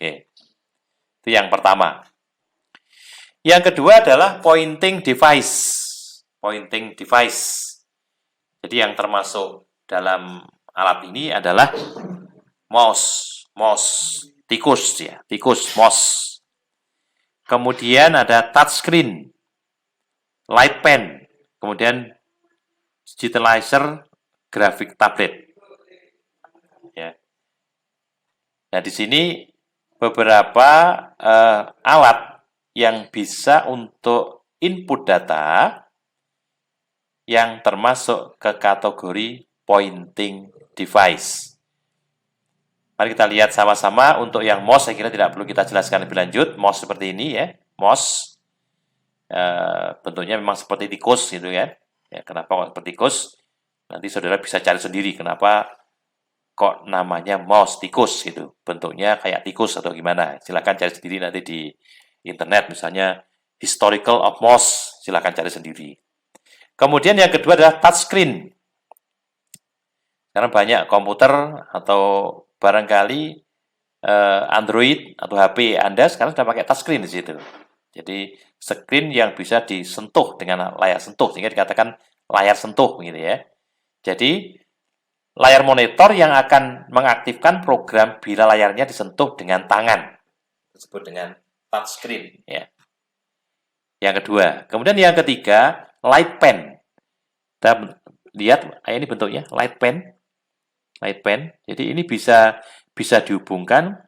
Oke. Itu yang pertama. Yang kedua adalah pointing device. Pointing device. Jadi yang termasuk dalam alat ini adalah mouse, tikus ya, tikus, mouse. Kemudian ada touchscreen, light pen, kemudian digitalizer, grafik tablet. Ya. Nah, di sini beberapa alat yang bisa untuk input data yang termasuk ke kategori pointing device. Mari kita lihat sama-sama. Untuk yang mouse saya kira tidak perlu kita jelaskan lebih lanjut. Mouse seperti ini ya, mouse bentuknya memang seperti tikus gitu kan. Ya, kenapa kok seperti tikus? Nanti saudara bisa cari sendiri kenapa kok namanya mouse tikus gitu. Bentuknya kayak tikus atau gimana. Silakan cari sendiri nanti di internet, misalnya historical of mouse, silakan cari sendiri. Kemudian yang kedua adalah touchscreen. Karena banyak komputer atau barangkali Android atau HP Anda sekarang sudah pakai touchscreen di situ. Jadi screen yang bisa disentuh dengan layar sentuh, sehingga dikatakan layar sentuh gitu ya. Jadi layar monitor yang akan mengaktifkan program bila layarnya disentuh dengan tangan, disebut dengan touchscreen ya. Yang kedua, kemudian yang ketiga light pen. Kita lihat ini bentuknya light pen. Light pen. Jadi ini bisa dihubungkan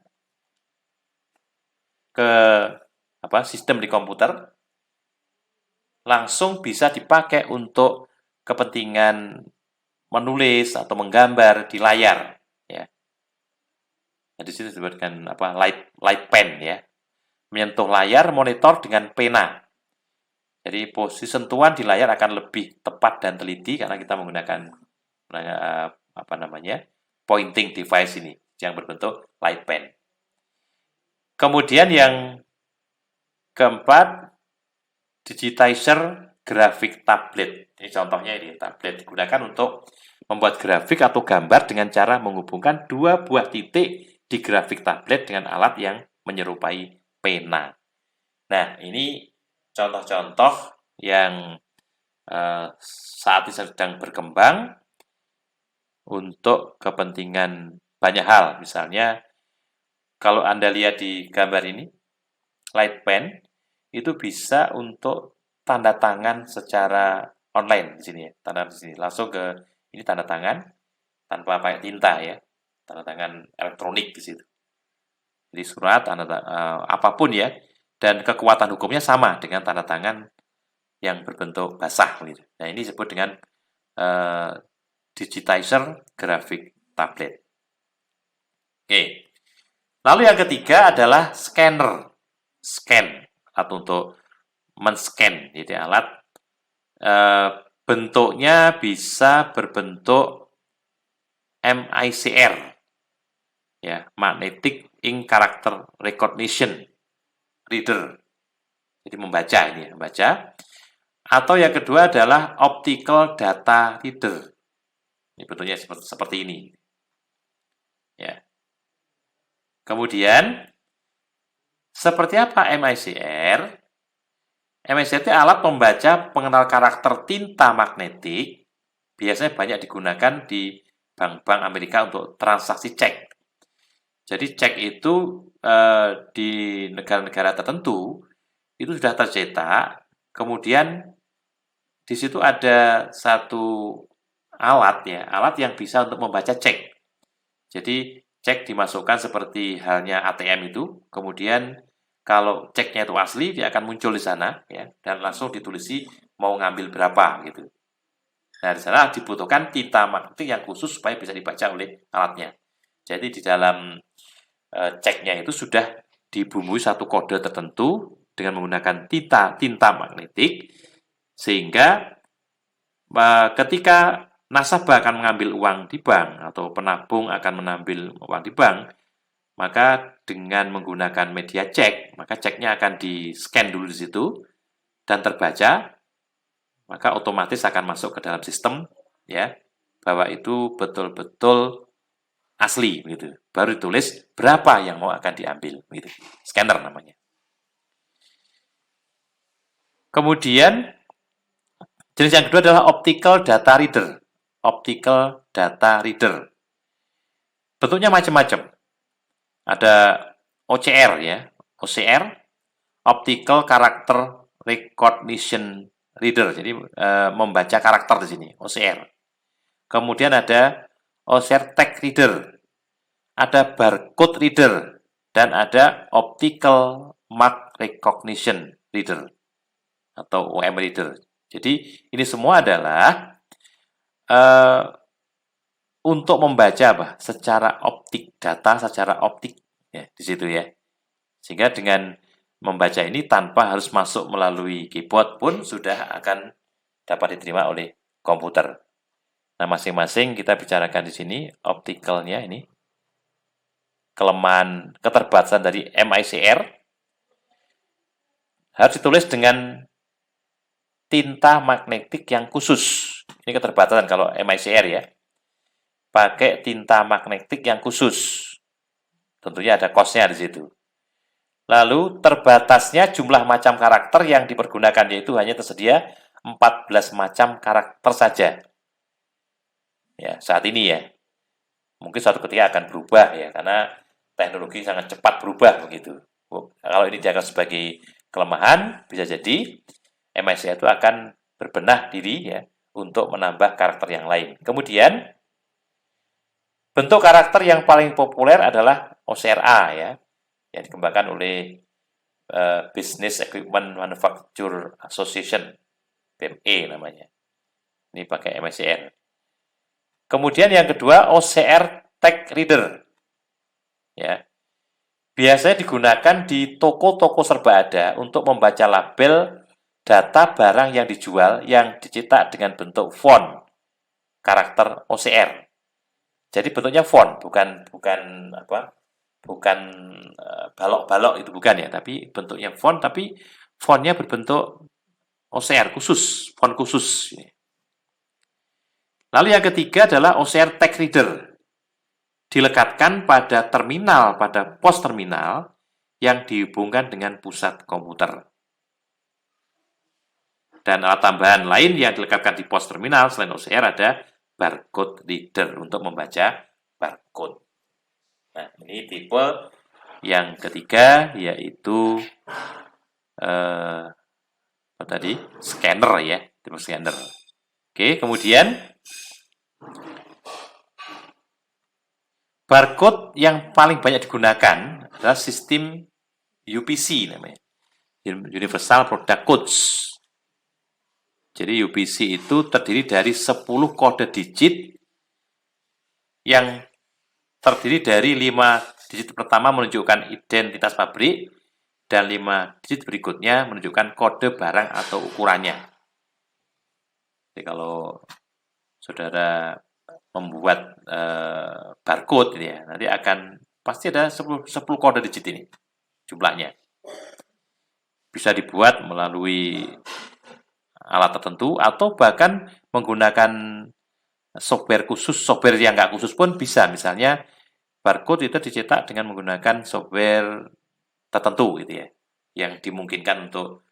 ke sistem di komputer, langsung bisa dipakai untuk kepentingan menulis atau menggambar di layar ya. Nah, di sini disebutkan light pen ya. Menyentuh layar monitor dengan pena. Jadi posisi sentuhan di layar akan lebih tepat dan teliti karena kita menggunakan pointing device ini yang berbentuk light pen. Kemudian yang keempat, digitizer grafik tablet. Ini contohnya ini, tablet digunakan untuk membuat grafik atau gambar dengan cara menghubungkan dua buah titik di grafik tablet dengan alat yang menyerupai pena. Nah, ini contoh-contoh yang saat ini sedang berkembang untuk kepentingan banyak hal. Misalnya, kalau Anda lihat di gambar ini, light pen itu bisa untuk tanda tangan secara online di sini ya. Tanda di sini langsung ke ini tanda tangan tanpa pakai tinta ya. Tanda tangan elektronik di situ. Jadi surat apapun ya, dan kekuatan hukumnya sama dengan tanda tangan yang berbentuk basah gitu. Nah, ini disebut dengan digitizer grafik tablet. Oke. Lalu yang ketiga adalah scanner. Scan atau untuk men-scan, jadi alat bentuknya bisa berbentuk MICR ya, Magnetic Ink Character Recognition Reader. Jadi membaca ini, membaca. Atau yang kedua adalah Optical Data Reader. Ini bentuknya seperti ini. Ya. Kemudian seperti apa MICR? MICR itu alat pembaca pengenal karakter tinta magnetik. Biasanya banyak digunakan di bank-bank Amerika untuk transaksi cek. Jadi cek itu di negara-negara tertentu itu sudah tercetak. Kemudian di situ ada satu alat ya, alat yang bisa untuk membaca cek. Jadi cek dimasukkan seperti halnya ATM itu, kemudian kalau ceknya itu asli, dia akan muncul di sana ya, dan langsung ditulisi mau ngambil berapa gitu. Nah, di sana dibutuhkan tinta magnetik yang khusus supaya bisa dibaca oleh alatnya. Jadi di dalam ceknya itu sudah dibumbui satu kode tertentu dengan menggunakan tinta magnetik, sehingga ketika nasabah akan mengambil uang di bank atau penabung akan mengambil uang di bank, maka dengan menggunakan media cek, maka ceknya akan di-scan dulu di situ dan terbaca, maka otomatis akan masuk ke dalam sistem ya, bahwa itu betul-betul asli gitu. Baru ditulis berapa yang mau akan diambil gitu. Scanner namanya. Kemudian jenis yang kedua adalah optical data reader. Optical data reader. Bentuknya macam-macam. Ada OCR ya. OCR, Optical Character Recognition Reader. Jadi membaca karakter di sini, OCR. Kemudian ada OCR Text Reader. Ada barcode reader dan ada optical mark recognition reader atau OM reader. Jadi ini semua adalah untuk membaca secara optik, data secara optik ya di situ ya. Sehingga dengan membaca ini tanpa harus masuk melalui keyboard pun sudah akan dapat diterima oleh komputer. Nah, masing-masing kita bicarakan di sini optikalnya ini. Kelemahan keterbatasan dari MICR harus ditulis dengan tinta magnetik yang khusus. Ini keterbatasan kalau MICR ya. Pakai tinta magnetik yang khusus. Tentunya ada cost-nya di situ. Lalu terbatasnya jumlah macam karakter yang dipergunakan, yaitu hanya tersedia 14 macam karakter saja. Ya, saat ini ya. Mungkin suatu ketika akan berubah ya, karena teknologi sangat cepat berubah begitu. Kalau ini dianggap sebagai kelemahan, bisa jadi MICR itu akan berbenah diri ya untuk menambah karakter yang lain. Kemudian bentuk karakter yang paling populer adalah OCRA ya, yang dikembangkan oleh Business Equipment Manufacturer Association, BME namanya. Ini pakai MICR. Kemudian yang kedua OCR Text Reader. Ya. Biasanya digunakan di toko-toko serba ada untuk membaca label data barang yang dijual yang dicetak dengan bentuk font karakter OCR. Jadi bentuknya font, bukan balok-balok itu bukan ya, tapi bentuknya font, tapi fontnya berbentuk OCR khusus, font khusus. Lalu yang ketiga adalah OCR Text Reader. Dilekatkan pada terminal, pada pos terminal yang dihubungkan dengan pusat komputer. Dan alat tambahan lain yang dilekatkan di pos terminal selain OCR ada barcode reader untuk membaca barcode. Nah, ini tipe yang ketiga yaitu scanner ya, tipe scanner. Oke, kemudian barcode yang paling banyak digunakan adalah sistem UPC namanya, Universal Product Codes. Jadi UPC itu terdiri dari 10 kode digit yang terdiri dari 5 digit pertama menunjukkan identitas pabrik dan 5 digit berikutnya menunjukkan kode barang atau ukurannya. Jadi kalau saudara membuat barcode ya, nanti akan pasti ada 10 kode digit ini jumlahnya. Bisa dibuat melalui alat tertentu atau bahkan menggunakan software khusus, software yang nggak khusus pun bisa. Misalnya barcode itu dicetak dengan menggunakan software tertentu gitu ya, yang dimungkinkan untuk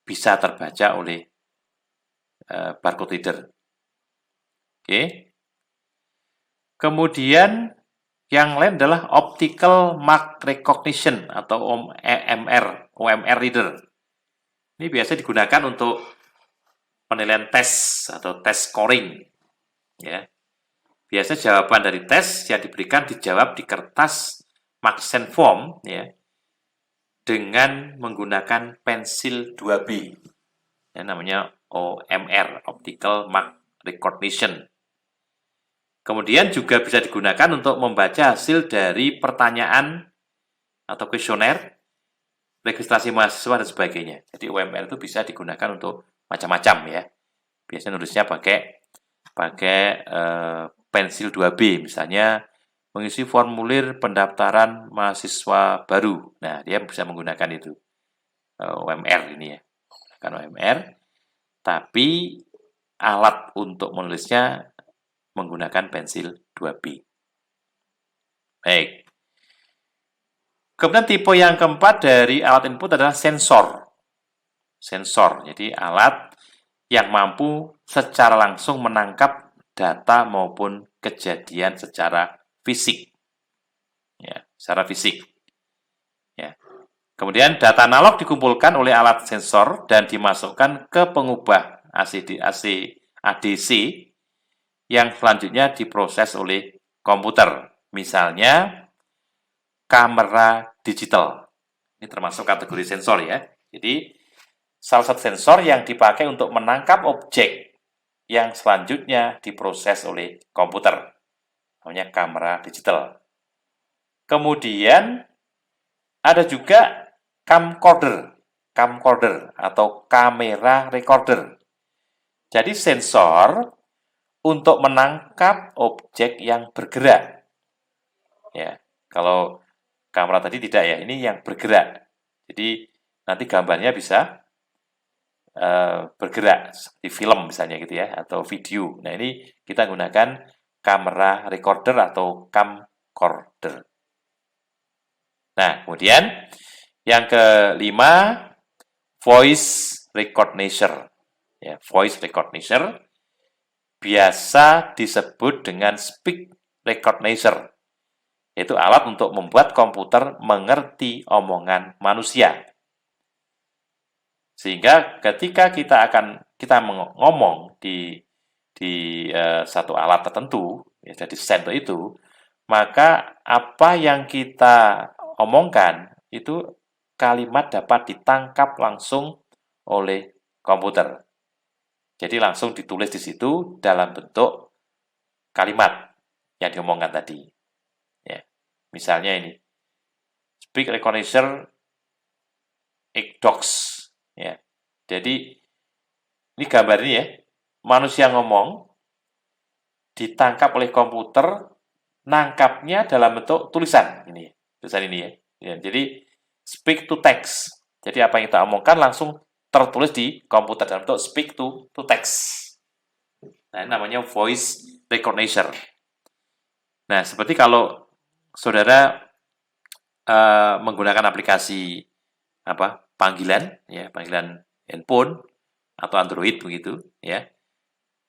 bisa terbaca oleh barcode reader. Oke. Kemudian yang lain adalah Optical Mark Recognition atau OMR reader. Ini biasa digunakan untuk penilaian tes atau tes scoring. Ya. Biasa jawaban dari tes yang diberikan dijawab di kertas Maxent form ya, dengan menggunakan pensil 2B. Ya, namanya OMR, Optical Mark Recognition. Kemudian juga bisa digunakan untuk membaca hasil dari pertanyaan atau kuesioner, registrasi mahasiswa dan sebagainya. Jadi OMR itu bisa digunakan untuk macam-macam ya. Biasanya nulisnya pakai pensil 2B, misalnya mengisi formulir pendaftaran mahasiswa baru. Nah, dia bisa menggunakan itu OMR ini ya. Kan OMR, tapi alat untuk menulisnya menggunakan pensil 2B. Baik. Kemudian tipe yang keempat dari alat input adalah sensor. Sensor, jadi alat yang mampu secara langsung menangkap data maupun kejadian secara fisik. Ya, secara fisik. Ya. Kemudian data analog dikumpulkan oleh alat sensor dan dimasukkan ke pengubah ADC yang selanjutnya diproses oleh komputer. Misalnya kamera digital. Ini termasuk kategori sensor ya. Jadi salah satu sensor yang dipakai untuk menangkap objek yang selanjutnya diproses oleh komputer. Namanya kamera digital. Kemudian ada juga camcorder atau kamera recorder. Jadi sensor untuk menangkap objek yang bergerak. Ya, kalau kamera tadi tidak ya, ini yang bergerak. Jadi nanti gambarnya bisa bergerak seperti film misalnya gitu ya, atau video. Nah ini kita gunakan kamera recorder atau camcorder. Nah kemudian yang kelima voice recognition. Ya, voice recognition biasa disebut dengan speech recognition, yaitu alat untuk membuat komputer mengerti omongan manusia. Sehingga ketika kita ngomong di satu alat tertentu, ya, jadi sensor itu, maka apa yang kita omongkan itu kalimat dapat ditangkap langsung oleh komputer. Jadi langsung ditulis di situ dalam bentuk kalimat yang diomongkan tadi. Ya. Misalnya ini, speak recognition dogs. Ya. Jadi ini gambar ini ya, manusia ngomong ditangkap oleh komputer, nangkapnya dalam bentuk tulisan ini, tulisan ini ya. Ya, jadi speak to text. Jadi apa yang kita omongkan langsung tertulis di komputer dalam bentuk speak to text. Nah, ini namanya voice recognition. Nah, seperti kalau saudara menggunakan aplikasi panggilan handphone atau Android begitu ya.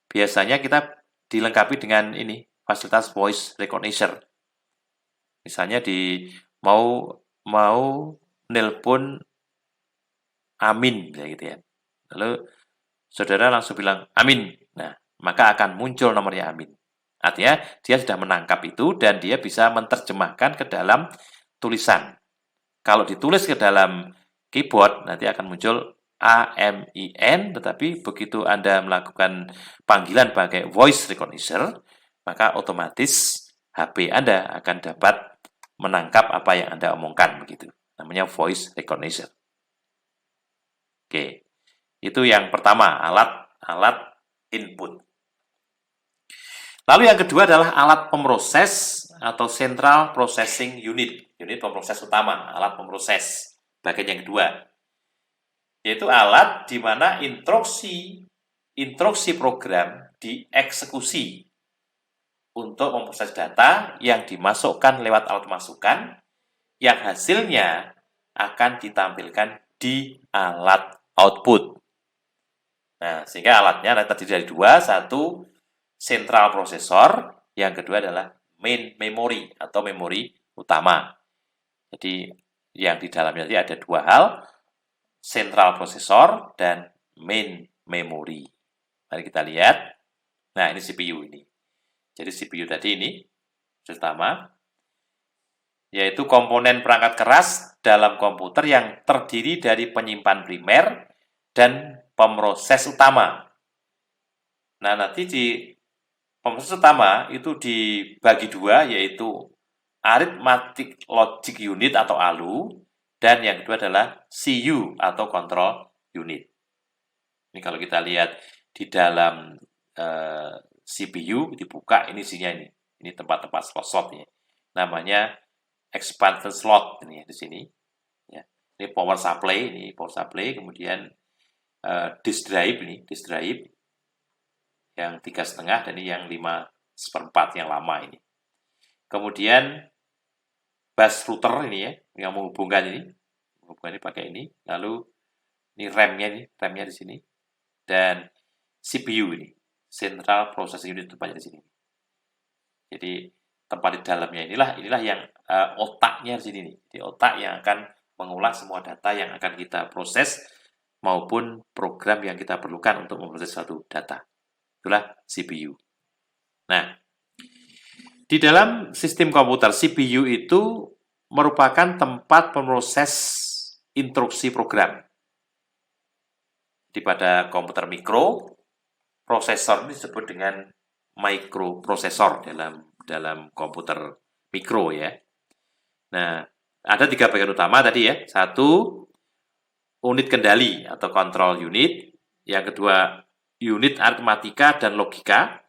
Biasanya kita dilengkapi dengan ini fasilitas voice recognition. Misalnya mau nelpon Amin gitu ya. Lalu saudara langsung bilang Amin. Nah, maka akan muncul nomornya Amin. Artinya dia sudah menangkap itu dan dia bisa menerjemahkan ke dalam tulisan. Kalau ditulis ke dalam keyboard nanti akan muncul AMIN, tetapi begitu Anda melakukan panggilan pakai voice recognition, maka otomatis HP Anda akan dapat menangkap apa yang Anda omongkan begitu. Namanya voice recognition. Oke. Itu yang pertama, alat input. Lalu yang kedua adalah alat pemroses atau Central Processing Unit. Unit pemroses utama, alat pemroses. Bagian yang kedua. Yaitu alat di mana instruksi program dieksekusi untuk memproses data yang dimasukkan lewat alat masukan yang hasilnya akan ditampilkan di alat output. Nah, sehingga alatnya terdiri dari dua, satu central processor, yang kedua adalah main memory atau memori utama. Jadi yang di dalamnya tadi ada dua hal, central processor dan main memory. Mari kita lihat. Nah, ini CPU ini. Jadi CPU tadi ini pertama yaitu komponen perangkat keras dalam komputer yang terdiri dari penyimpan primer dan pemroses utama. Nah, nanti di pemroses utama itu dibagi dua, yaitu Arithmetic Logic Unit atau ALU, dan yang kedua adalah CU atau Control Unit. Ini kalau kita lihat di dalam CPU dibuka, ini isinya ini tempat-tempat slot-slotnya. Namanya expansion slot ini di sini. Ya. Ini power supply, kemudian disk drive yang 3,5 dan ini yang 5/4 yang lama ini. Kemudian bus router ini ya, yang menghubungkan ini pakai ini, lalu ini RAM-nya di sini, dan CPU ini, Central Processing Unit tempatnya di sini. Jadi tempat di dalamnya inilah yang otaknya di sini nih. Jadi otak yang akan mengolah semua data yang akan kita proses maupun program yang kita perlukan untuk memproses suatu data. Itulah CPU. Nah, di dalam sistem komputer, CPU itu merupakan tempat pemroses instruksi program. Di pada komputer mikro, prosesor ini disebut dengan microprosesor dalam komputer mikro ya. Nah, ada 3 bagian utama tadi ya. 1, unit kendali atau control unit. Yang kedua, unit aritmatika dan logika.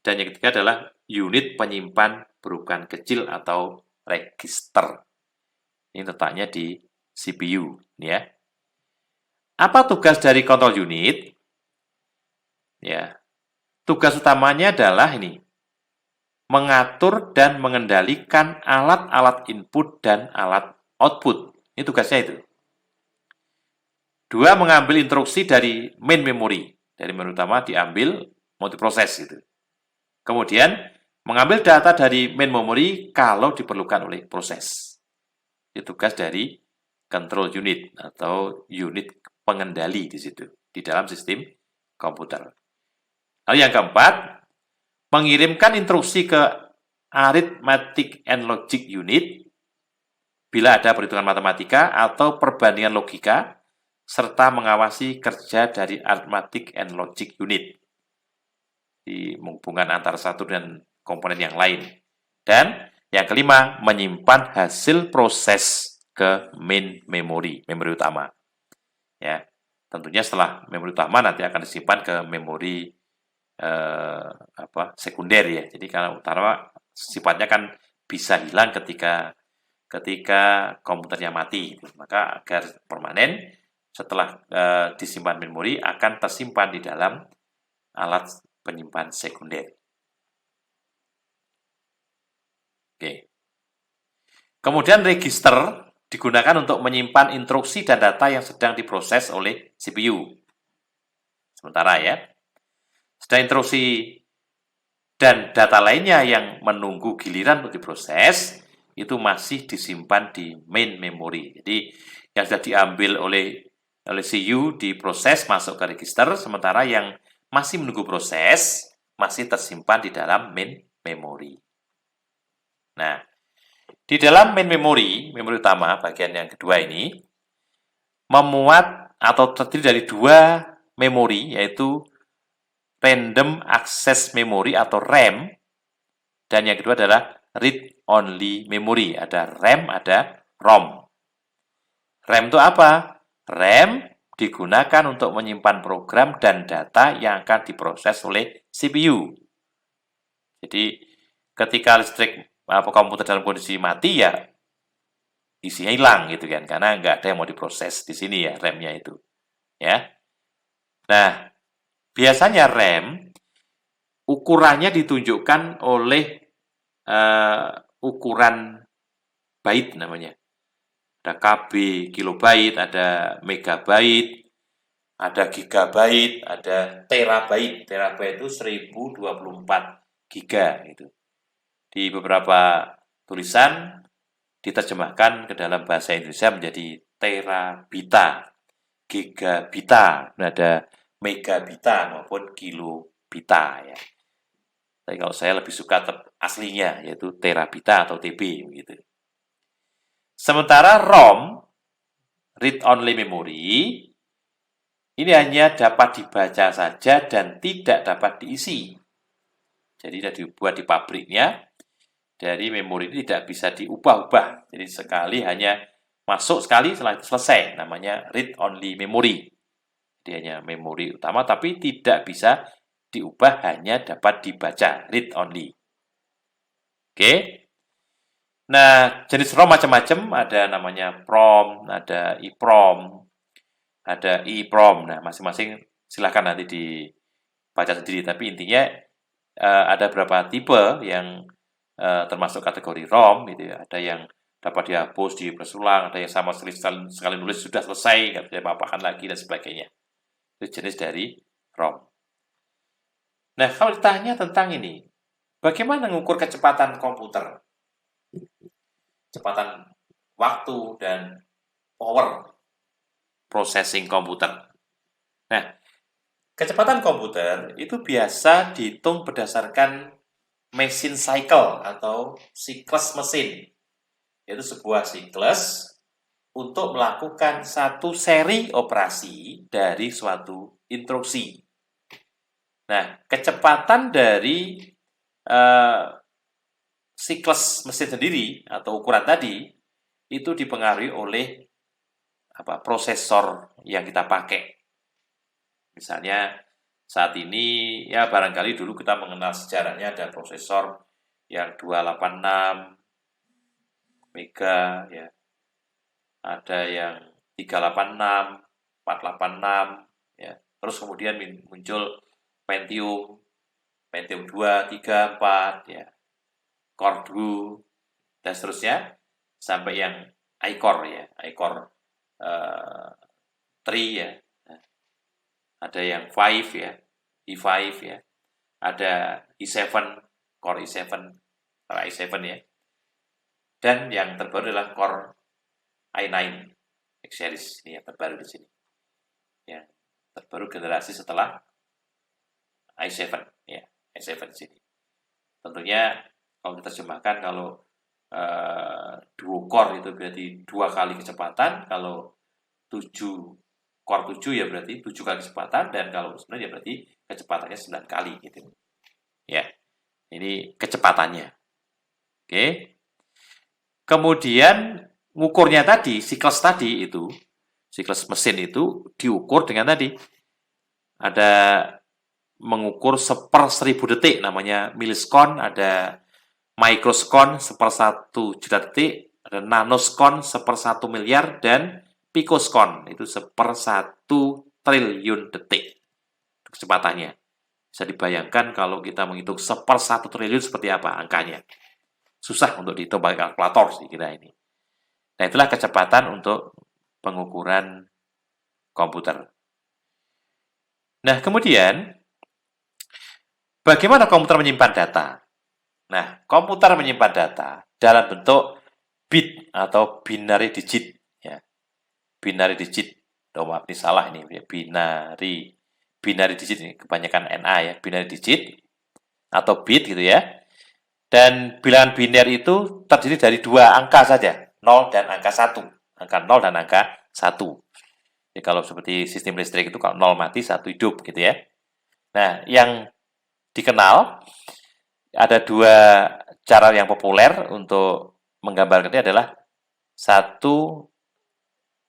Dan yang ketiga adalah unit penyimpan berukuran kecil atau register. Ini letaknya di CPU, ya. Apa tugas dari control unit? Ya, tugas utamanya adalah ini, mengatur dan mengendalikan alat-alat input dan alat output. Ini tugasnya itu. 2, mengambil instruksi dari main memory. Dari memori utama diambil, mau diproses gitu. Kemudian, mengambil data dari main memory kalau diperlukan oleh proses. Itu tugas dari control unit atau unit pengendali di situ, di dalam sistem komputer. Lalu yang keempat, mengirimkan instruksi ke arithmetic and logic unit bila ada perhitungan matematika atau perbandingan logika, serta mengawasi kerja dari arithmetic and logic unit di menghubungkan antara satu dan komponen yang lain. Dan yang kelima, menyimpan hasil proses ke main memory utama. Ya, tentunya setelah memori utama nanti akan disimpan ke memori sekunder ya. Jadi kalau utama sifatnya kan bisa hilang ketika komputernya mati. Maka agar permanen setelah disimpan memori akan tersimpan di dalam alat penyimpan sekunder. Oke. Kemudian register digunakan untuk menyimpan instruksi dan data yang sedang diproses oleh CPU. Sementara ya, sedang instruksi dan data lainnya yang menunggu giliran untuk diproses, itu masih disimpan di main memory. Jadi, yang sudah diambil oleh CPU diproses masuk ke register, sementara yang masih menunggu proses, masih tersimpan di dalam main memory. Nah, di dalam main memory utama, bagian yang kedua ini, memuat atau terdiri dari 2 memori, yaitu Random Access Memory atau RAM, dan yang kedua adalah Read-Only Memory. Ada RAM, ada ROM. RAM itu apa? RAM digunakan untuk menyimpan program dan data yang akan diproses oleh CPU. Jadi, ketika listrik komputer dalam kondisi mati ya isinya hilang gitu kan, karena nggak ada yang mau diproses di sini ya RAM-nya itu ya. Nah, biasanya RAM ukurannya ditunjukkan oleh ukuran byte namanya. Ada KB, kilobyte, ada megabyte, ada gigabyte, ada terabyte. Terabyte itu 1024 giga gitu. Di beberapa tulisan diterjemahkan ke dalam bahasa Indonesia menjadi terabita, gigabita, ada megabita maupun kilobita ya. Tapi kalau saya lebih suka aslinya yaitu terabita atau TB begitu. Sementara ROM, read only memory, ini hanya dapat dibaca saja dan tidak dapat diisi. Jadi sudah dibuat di pabriknya. Dari memori ini tidak bisa diubah-ubah. Jadi sekali hanya masuk sekali selesai. Namanya read-only memory. Jadi hanya memori utama tapi tidak bisa diubah, hanya dapat dibaca. Read-only. Oke. Nah, jenis ROM macam-macam. Ada namanya PROM, ada EEPROM, ada EEPROM. Nah, masing-masing silahkan nanti dibaca sendiri. Tapi intinya ada beberapa tipe yang termasuk kategori ROM gitu ya. Ada yang dapat dihapus, dihapus ulang, ada yang sama sekali nulis sudah selesai, nggak bisa apa-apakan lagi, dan sebagainya. Itu jenis dari ROM. Nah, kalau ditanya tentang ini, bagaimana mengukur kecepatan komputer? Kecepatan waktu dan power processing komputer. Nah, kecepatan komputer itu biasa dihitung berdasarkan machine cycle atau siklus mesin. Yaitu sebuah siklus untuk melakukan satu seri operasi dari suatu instruksi. Nah, kecepatan dari siklus mesin sendiri atau ukuran tadi itu dipengaruhi oleh prosesor yang kita pakai. Misalnya saat ini ya barangkali dulu kita mengenal sejarahnya ada prosesor yang 286 mega ya. Ada yang 386, 486 ya. Terus kemudian muncul Pentium 2, 3, 4 ya. Core 2 dan seterusnya sampai yang iCore ya, iCore 3 ya. Ada yang 5 ya, i5 ya. Ada i7, Core i7, Core i7 ya. Dan yang terbaru adalah Core i9 X series ini yang terbaru di sini. Ya, terbaru generasi setelah i7 ya, i7 di sini. Tentunya kalau kita terjemahkan kalau duo core itu berarti 2 kali kecepatan, kalau 7 core 7 ya berarti 7 kali kecepatan, dan kalau sebenarnya berarti kecepatannya 9 kali gitu. Ya. Ini kecepatannya. Oke. Kemudian ngukurnya tadi, siklus tadi itu, siklus mesin itu diukur dengan tadi. Ada mengukur 1/1000 detik namanya millisekon, ada microsekon 1/1 juta detik, ada nanosekon 1/1 miliar, dan pikosekon itu 1/1 triliun detik kecepatannya. Bisa dibayangkan kalau kita menghitung 1/1 triliun seperti apa angkanya. Susah untuk dihitung pakai kalkulator sih kira ini. Nah, itulah kecepatan untuk pengukuran komputer. Nah, kemudian bagaimana komputer menyimpan data? Nah, komputer menyimpan data dalam bentuk bit atau binary digit. Ya. Binary digit. Oh, maaf, ini salah ini. Binary digit ini kebanyakan NA ya. Binary digit atau bit gitu ya. Dan bilangan biner itu terdiri dari 2 angka saja. 0 dan angka 1. Angka 0 dan angka 1. Jadi kalau seperti sistem listrik itu kalau 0 mati, 1 hidup gitu ya. Nah, yang dikenal ada 2 cara yang populer untuk menggambarkannya adalah satu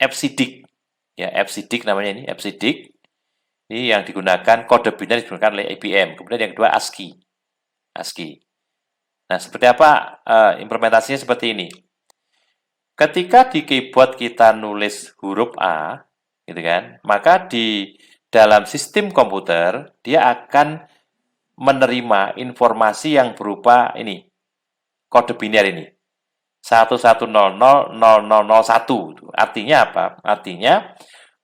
EBCDIC. Ya, EBCDIC namanya ini, EBCDIC. Ini yang digunakan kode biner digunakan oleh IBM. Kemudian yang kedua ASCII. ASCII. Nah, seperti apa implementasinya seperti ini. Ketika di keyboard kita nulis huruf A, gitu kan, maka di dalam sistem komputer dia akan menerima informasi yang berupa ini, kode biner ini. 11000001. Artinya apa? Artinya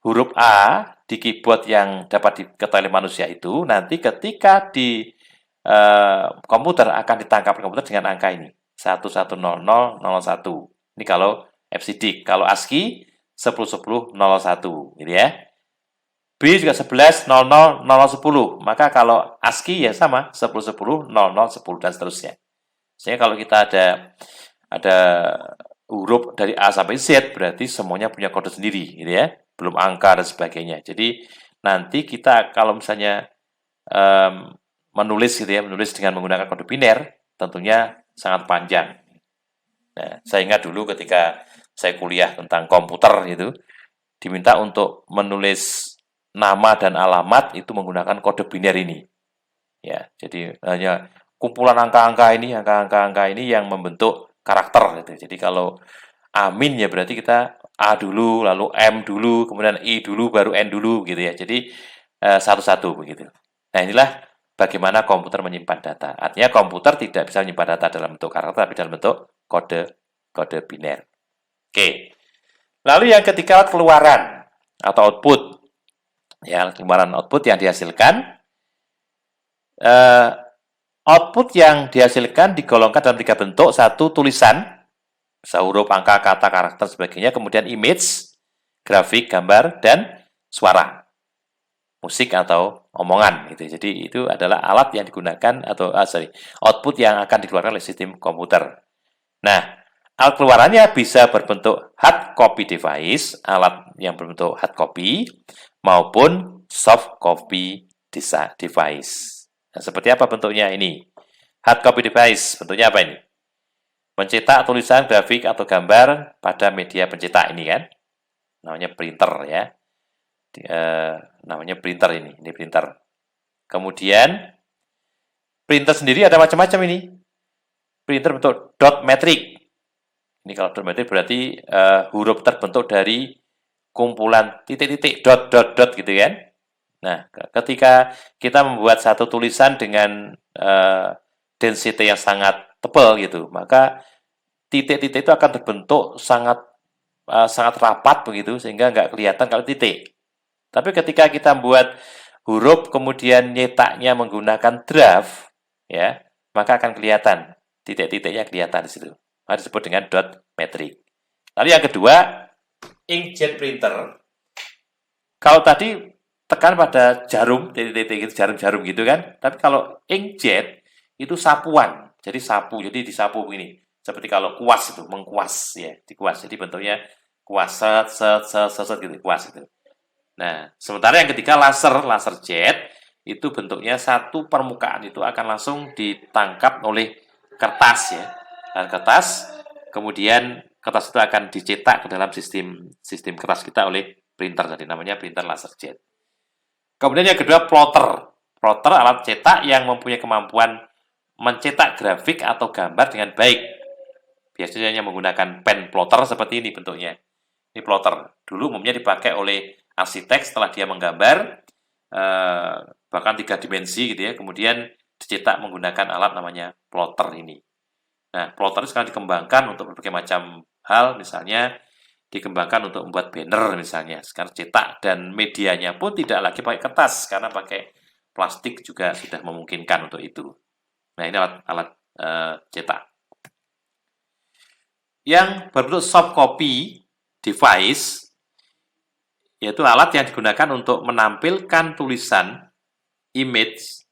huruf A di keyboard yang dapat diketahui manusia itu nanti ketika di komputer akan ditangkap komputer dengan angka ini 110001. Ini kalau FCD, kalau ASCII 101001 gitu ya. B juga 11000010. Maka kalau ASCII ya sama 10100010 dan seterusnya. Sehingga kalau kita ada huruf dari A sampai Z berarti semuanya punya kode sendiri gitu ya. Belum angka dan sebagainya. Jadi nanti kita kalau misalnya menulis gitu ya, menulis dengan menggunakan kode biner, tentunya sangat panjang. Nah, saya ingat dulu ketika saya kuliah tentang komputer itu, diminta untuk menulis nama dan alamat itu menggunakan kode biner ini. Ya, jadi hanya kumpulan angka-angka ini yang membentuk karakter gitu. Jadi kalau Amin ya berarti kita A dulu, lalu M dulu, kemudian I dulu, baru N dulu gitu ya. Jadi satu-satu begitu. Nah, inilah bagaimana komputer menyimpan data. Artinya komputer tidak bisa menyimpan data dalam bentuk karakter, tapi dalam bentuk kode kode biner. Oke. Lalu yang ketiga alat keluaran atau output. Ya, keluaran output yang dihasilkan. Output yang dihasilkan digolongkan dalam 3 bentuk. Satu, tulisan, huruf, angka, kata, karakter, sebagainya. Kemudian image, grafik, gambar, dan suara, musik atau omongan. Gitu. Jadi itu adalah alat yang digunakan atau output yang akan dikeluarkan oleh sistem komputer. Nah, alat keluarannya bisa berbentuk hard copy device, alat yang berbentuk hard copy, maupun soft copy device. Nah, seperti apa bentuknya ini? Hard copy device, bentuknya apa ini? Mencetak tulisan, grafik, atau gambar pada media pencetak ini kan? Namanya printer ya. Namanya printer ini printer. Kemudian, printer sendiri ada macam-macam ini. Printer bentuk dot metric. Ini kalau dot metric berarti huruf terbentuk dari kumpulan titik-titik, dot gitu kan. Nah, ketika kita membuat satu tulisan dengan density yang sangat tebal gitu, maka titik-titik itu akan terbentuk sangat rapat begitu, sehingga nggak kelihatan kalau titik. Tapi ketika kita membuat huruf, kemudian nyetaknya menggunakan draft, ya, maka akan kelihatan. Titik-titiknya kelihatan di situ. Maka disebut dengan dot metric. Lalu yang kedua, inkjet printer. Kalau tadi tekan pada jarum, titik-titik gitu, jarum-jarum gitu kan. Tapi kalau inkjet itu sapuan. Jadi sapu, jadi disapu begini. Seperti kalau kuas itu, mengkuas ya, dikuas. Jadi bentuknya kuas, set gitu, kuas itu. Nah, sementara yang ketiga laser jet, itu bentuknya satu permukaan itu akan langsung ditangkap oleh kertas ya. Dan kertas, kemudian kertas itu akan dicetak ke dalam sistem kertas kita oleh printer, jadi namanya printer laser jet. Kemudian yang kedua plotter. Plotter alat cetak yang mempunyai kemampuan mencetak grafik atau gambar dengan baik. Biasanya menggunakan pen plotter seperti ini bentuknya. Ini plotter. Dulu umumnya dipakai oleh arsitek setelah dia menggambar, bahkan 3 dimensi gitu ya, kemudian dicetak menggunakan alat namanya plotter ini. Nah, plotter sekarang dikembangkan untuk berbagai macam hal, misalnya dikembangkan untuk membuat banner misalnya, sekarang cetak, dan medianya pun tidak lagi pakai kertas, karena pakai plastik juga sudah memungkinkan untuk itu. Nah, ini alat cetak. Yang berbentuk soft copy device, yaitu alat yang digunakan untuk menampilkan tulisan, image,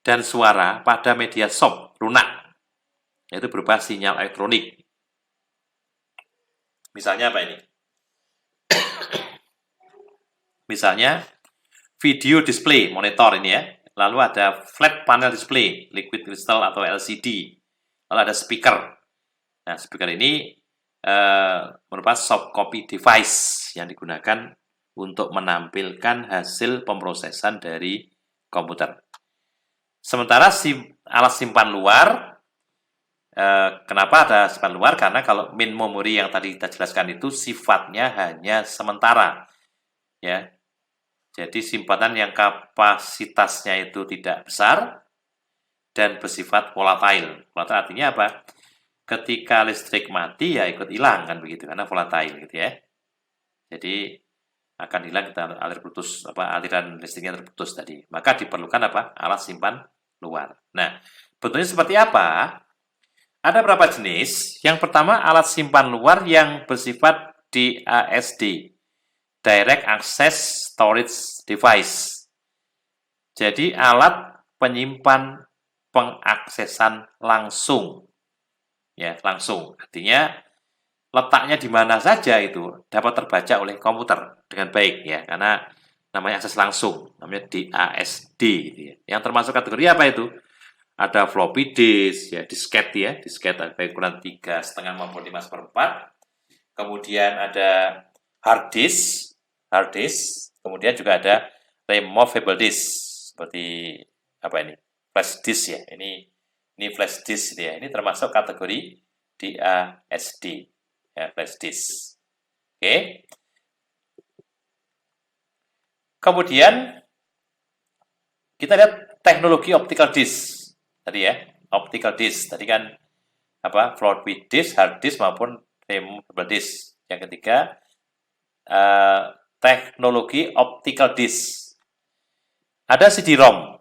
dan suara pada media soft, lunak, yaitu berupa sinyal elektronik. Misalnya apa ini? Misalnya video display, monitor ini ya. Lalu ada flat panel display, liquid crystal atau LCD. Lalu ada speaker. Nah, speaker ini merupakan soft copy device yang digunakan untuk menampilkan hasil pemrosesan dari komputer. Sementara alat simpan luar, kenapa ada simpan luar? Karena kalau main memory yang tadi kita jelaskan itu sifatnya hanya sementara, ya. Jadi simpanan yang kapasitasnya itu tidak besar dan bersifat volatile. Volatile artinya apa? Ketika listrik mati ya ikut hilang kan begitu, karena volatile gitu ya. Jadi akan hilang kita aliran listriknya terputus tadi. Maka diperlukan apa? Alat simpan luar. Nah, bentuknya seperti apa? Ada berapa jenis? Yang pertama alat simpan luar yang bersifat DASD, Direct Access Storage Device. Jadi alat penyimpan pengaksesan langsung. Ya, langsung. Artinya letaknya di mana saja itu dapat terbaca oleh komputer dengan baik ya, karena namanya akses langsung, namanya DASD gitu ya. Yang termasuk kategori apa itu? Ada floppy disk, ya, disket ada ukuran 3,5 maupun 5/4. Kemudian ada hard disk, kemudian juga ada removable disk, seperti apa ini? Flash disk ya. Ini flash disk ya. Ini termasuk kategori DASD, ya, flash disk. Oke. Kemudian kita lihat teknologi optical disk. Tadi ya, optical disk. Tadi kan floppy disk, hard disk maupun removable disk. Yang ketiga, teknologi optical disk. Ada CD-ROM,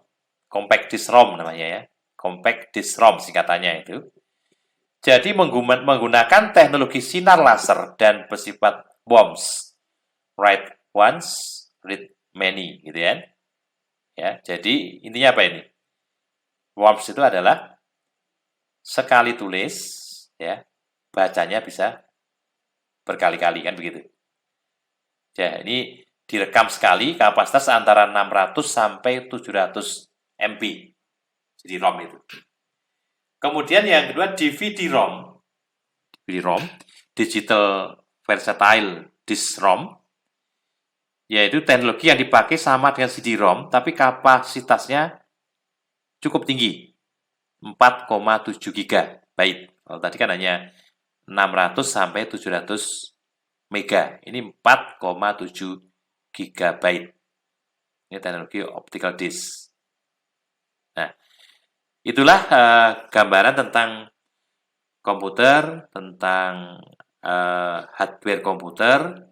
compact disk ROM namanya ya, compact disk ROM singkatannya itu. Jadi menggunakan teknologi sinar laser dan bersifat WOMS, write once, read many, gitu ya. Ya, jadi intinya apa ini? WOMS itu adalah sekali tulis, ya, bacanya bisa berkali-kali, kan begitu. Ya, ini direkam sekali, kapasitas antara 600 sampai 700 MB. Jadi ROM itu. Kemudian yang kedua DVD-ROM. DVD-ROM, Digital Versatile Disk ROM, yaitu teknologi yang dipakai sama dengan CD-ROM, tapi kapasitasnya cukup tinggi, 4,7 GB. Kalau tadi kan hanya 600 sampai 700 mega, ini 4,7 GB. Ini teknologi optical disk. Nah, itulah gambaran tentang komputer, tentang hardware komputer,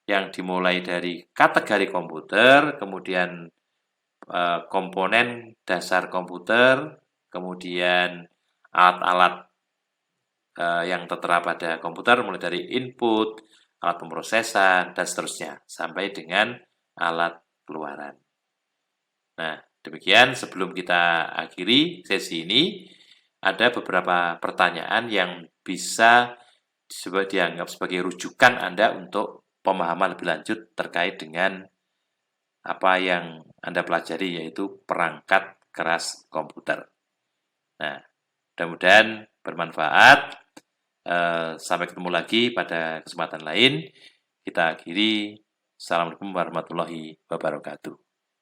yang dimulai dari kategori komputer, kemudian komponen dasar komputer, kemudian alat-alat yang tertera pada komputer, mulai dari input, alat pemrosesan, dan seterusnya, sampai dengan alat keluaran. Nah, demikian sebelum kita akhiri sesi ini, ada beberapa pertanyaan yang bisa dianggap sebagai rujukan Anda untuk pemahaman lebih lanjut terkait dengan apa yang Anda pelajari, yaitu perangkat keras komputer. Nah, mudah-mudahan bermanfaat. Sampai ketemu lagi pada kesempatan lain. Kita akhiri. Assalamualaikum warahmatullahi wabarakatuh.